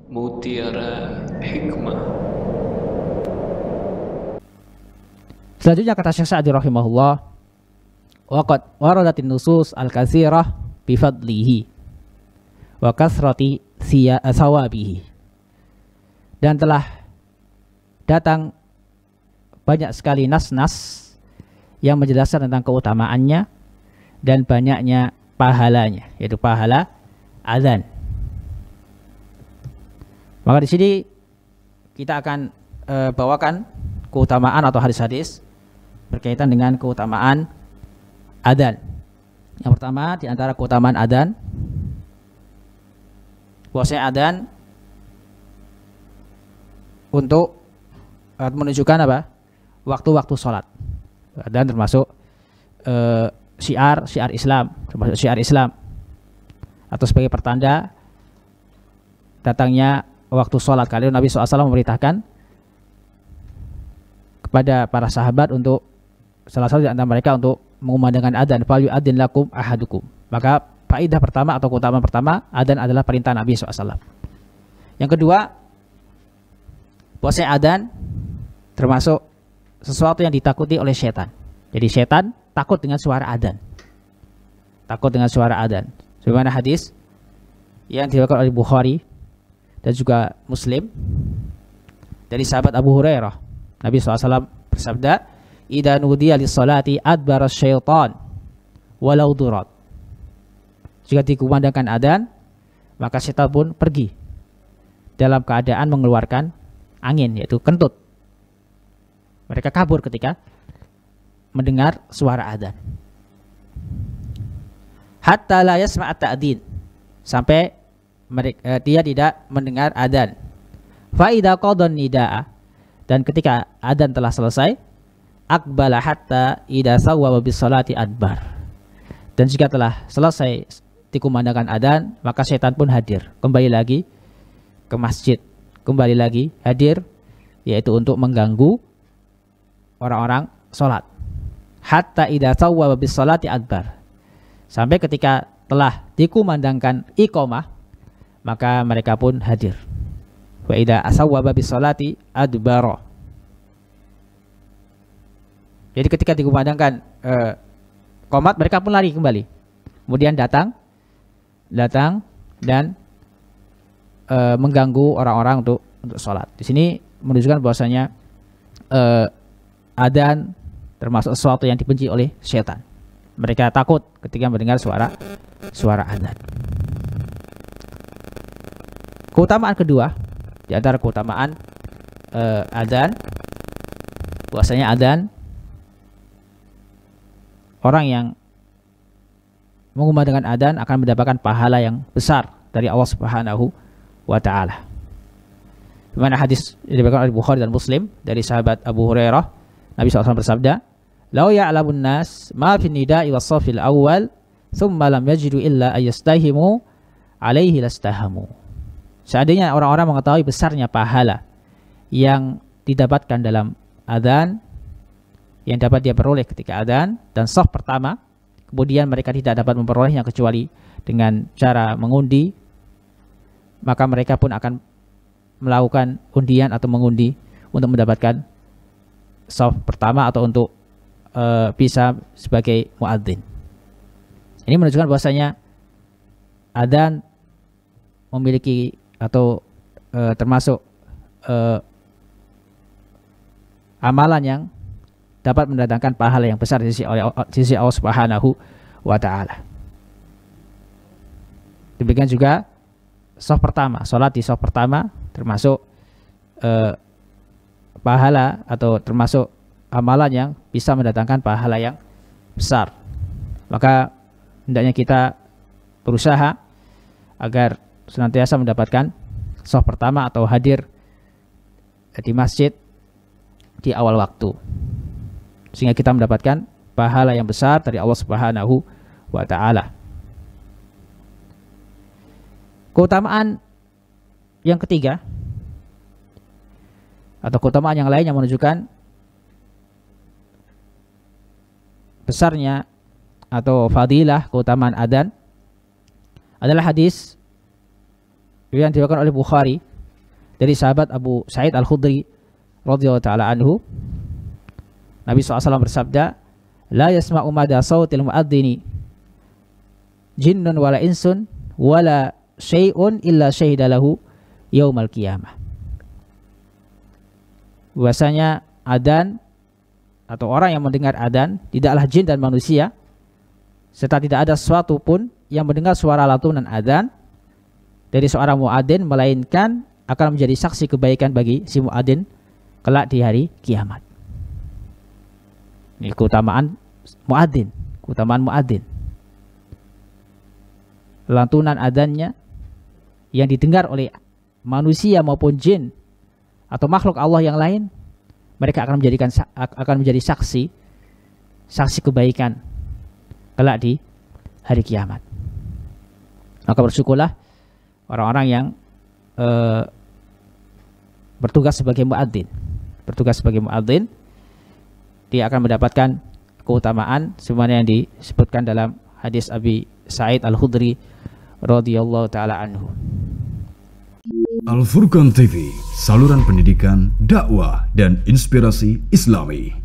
Mutiara Hikmah. Selanjutnya kata Syekh Sa'di rahimahullah, waqad waradatin nusus al-katsirah bi fadlihi wa kasrati sawabihi. Dan telah datang banyak sekali nas-nas yang menjelaskan tentang keutamaannya dan banyaknya pahalanya, yaitu pahala azan. Maka di sini kita akan bawakan keutamaan atau hadis-hadis berkaitan dengan keutamaan adzan. Yang pertama di antara keutamaan adzan, bahwasanya adzan untuk menunjukkan apa? Waktu-waktu sholat. Adzan termasuk syiar Islam, termasuk syiar Islam, atau sebagai pertanda datangnya waktu sholat. Kali Nabi SAW memerintahkan kepada para sahabat untuk salah satu di antara mereka untuk mengumandangkan adzan, fal yu'adzin lakum ahadukum. Maka faedah pertama atau keutamaan pertama, adzan adalah perintah Nabi SAW. Yang kedua, bahwasanya adzan termasuk sesuatu yang ditakuti oleh setan. Jadi setan takut dengan suara adzan. Takut dengan suara adzan. Sebagaimana hadis yang diriwayatkan oleh Bukhari dan juga Muslim dari sahabat Abu Hurairah. Nabi SAW bersabda, "Idza nudiya lis-salati adbara syaitan walau durat." Jika dikumandangkan adzan, maka setan pun pergi dalam keadaan mengeluarkan angin, yaitu kentut. Mereka kabur ketika mendengar suara adzan. Hatta la yasma' at-ta'dzin, sampai dia tidak mendengar adzan. Fa idza qada nidaa, dan ketika adzan telah selesai, aqbala hatta idza sawwa bis salati adbar. Dan jika telah selesai dikumandangkan adzan, maka setan pun hadir, kembali lagi ke masjid, kembali lagi hadir, yaitu untuk mengganggu orang-orang sholat. Hatta idza sawwa bis salati adbar, sampai ketika telah dikumandangkan iqamah, maka mereka pun hadir. Wa idza asawwa bis salati adbara. Jadi ketika dikumandangkan qomat, mereka pun lari kembali. Kemudian datang dan mengganggu orang-orang untuk sholat. Di sini menunjukkan bahwasanya adzan termasuk sesuatu yang dibenci oleh setan. Mereka takut ketika mendengar suara adzan. Keutamaan kedua di antara keutamaan adzan, bahwasanya adzan, orang yang mengumandangkan adzan akan mendapatkan pahala yang besar dari Allah Subhanahu wa taala. Di mana hadis diriwayatkan oleh Bukhari dan Muslim dari sahabat Abu Hurairah, Nabi SAW bersabda, "Lau ya'lamun nas ma fi nida'i was-safil awwal, thumma lam yajidu illa ayastahimu alaihi lastahamu." Seandainya orang-orang mengetahui besarnya pahala yang didapatkan dalam adzan, yang dapat dia peroleh ketika adzan dan shaf pertama, kemudian mereka tidak dapat memperolehnya kecuali dengan cara mengundi, maka mereka pun akan melakukan undian atau mengundi untuk mendapatkan shaf pertama atau untuk bisa sebagai muadzin. Ini menunjukkan bahwasanya adzan memiliki atau termasuk amalan yang dapat mendatangkan pahala yang besar di sisi Allah Subhanahu wa taala. Demikian juga shaf pertama, salat di shaf pertama termasuk pahala atau termasuk amalan yang bisa mendatangkan pahala yang besar. Maka hendaknya kita berusaha agar senantiasa mendapatkan shaf pertama atau hadir di masjid di awal waktu, sehingga kita mendapatkan pahala yang besar dari Allah Subhanahu wa taala. Keutamaan yang ketiga atau keutamaan yang lain yang menunjukkan besarnya atau fadilah keutamaan adzan adalah hadis yang diriwayatkan oleh Bukhari dari sahabat Abu Sa'id Al-Khudri radhiyallahu taala anhu, Nabi SAW bersabda, la yasma'u mada sautil muadzini jinnun wala insun wala syai'un illa syahida lahu yaumal qiyamah. Bahwasanya adzan atau orang yang mendengar adzan tidaklah jin dan manusia, serta tidak ada sesuatu pun yang mendengar suara lantunan adzan dari seorang muadzin melainkan akan menjadi saksi kebaikan bagi si muadzin kelak di hari kiamat. Ini keutamaan muadzin, keutamaan muadzin. Lantunan adzannya yang didengar oleh manusia maupun jin atau makhluk Allah yang lain, mereka akan menjadi saksi kebaikan kelak di hari kiamat. Maka bersyukurlah orang-orang yang bertugas sebagai muadzin. Dia akan mendapatkan keutamaan semuanya yang disebutkan dalam hadis Abi Sa'id Al-Khudri radhiyallahu taala anhu. Al Furqan TV, saluran pendidikan, dakwah dan inspirasi Islami.